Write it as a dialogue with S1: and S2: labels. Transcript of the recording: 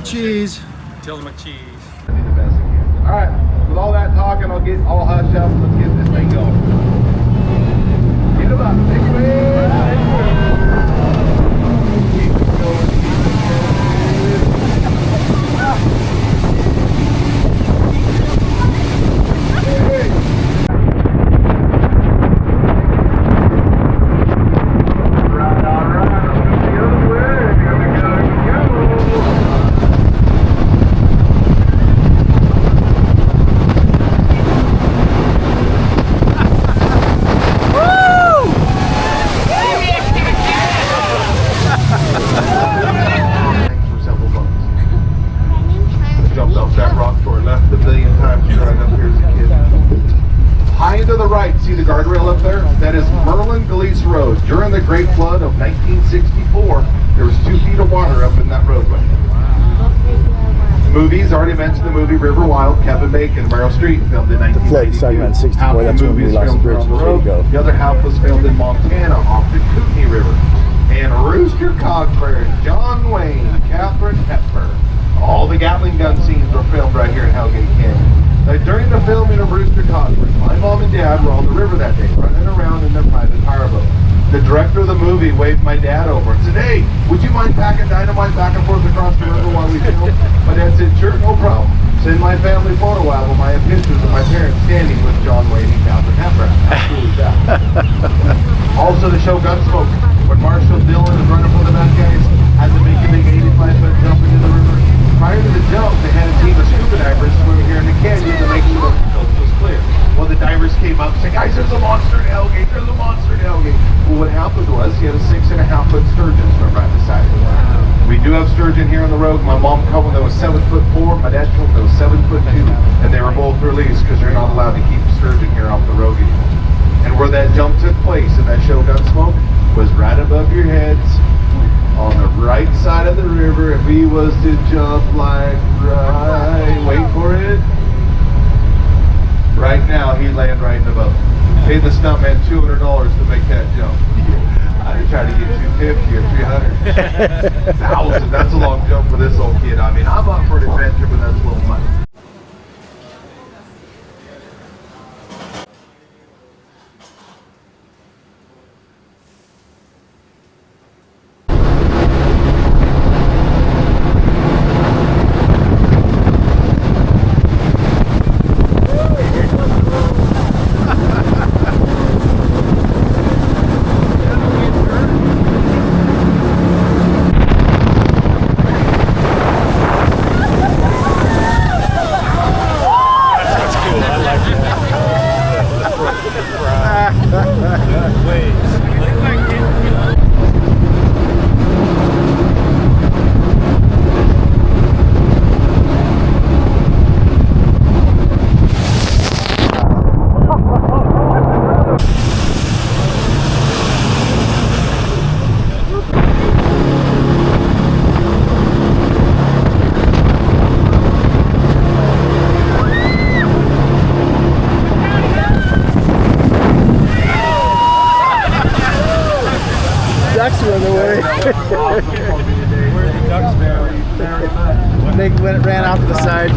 S1: Cheese.
S2: Tell them a cheese.
S3: All right, with all that talking, I'll get all hushed up and let's get this thing going. Get them up. Take it away. Keep it going. During the Great Flood of 1964, there was 2 feet of water up in that roadway. Movies, already mentioned the movie River Wild, Kevin Bacon, Meryl Streep, filmed in 1992.
S1: The flood starting on 64, that's when we lost the bridge. There you go.
S3: The other half was filmed in Montana off the Kootenai River. And Rooster Cogburn, John Wayne, Catherine Hepburn. All the Gatling gun scenes were filmed right here in Hellgate Canyon. During the filming of Rooster Cogburn, my mom and dad were on the river that day, running around in their private powerboat. The director of the movie waved my dad over and said, "Hey, would you mind packing dynamite back and forth across the river while we film?" My dad said, "Sure, no problem." So in my family photo album, I have pictures of my parents standing with John Wayne and Catherine Hepburn. How cool is that? Also, the show Gunsmoke, when Marshall Dillon is running for the bad guys, had to make a big 85-foot jump into the river. Prior to the jump, they had a team of scuba divers swimming here in the canyon to make sure the coast was clear. Well, the divers came up and said, "Guys, there's a monster in Hellgate, there's a monster in Hellgate." Well, what happened was he had a 6.5-foot sturgeon swim right beside him. We do have sturgeon here on the road. My mom caught one that was 7'4". My dad caught one that was 7'2", and they were both released because you're not allowed to keep sturgeon here off the road anymore. And where that jump took place in that show Gunsmoke was right above your heads on the right side of the river. If he was to jump like right, wait for it. Right now, he'd land right in the boat. Pay the stuntman $200 to make that jump. I'd try to get 250 or 300. 1,000. That's a long jump for this old kid. I mean, I'm up for an adventure, but that's a little money.
S1: Ducks were in the way.
S2: Where the ducks very much.
S1: They ran off to the side.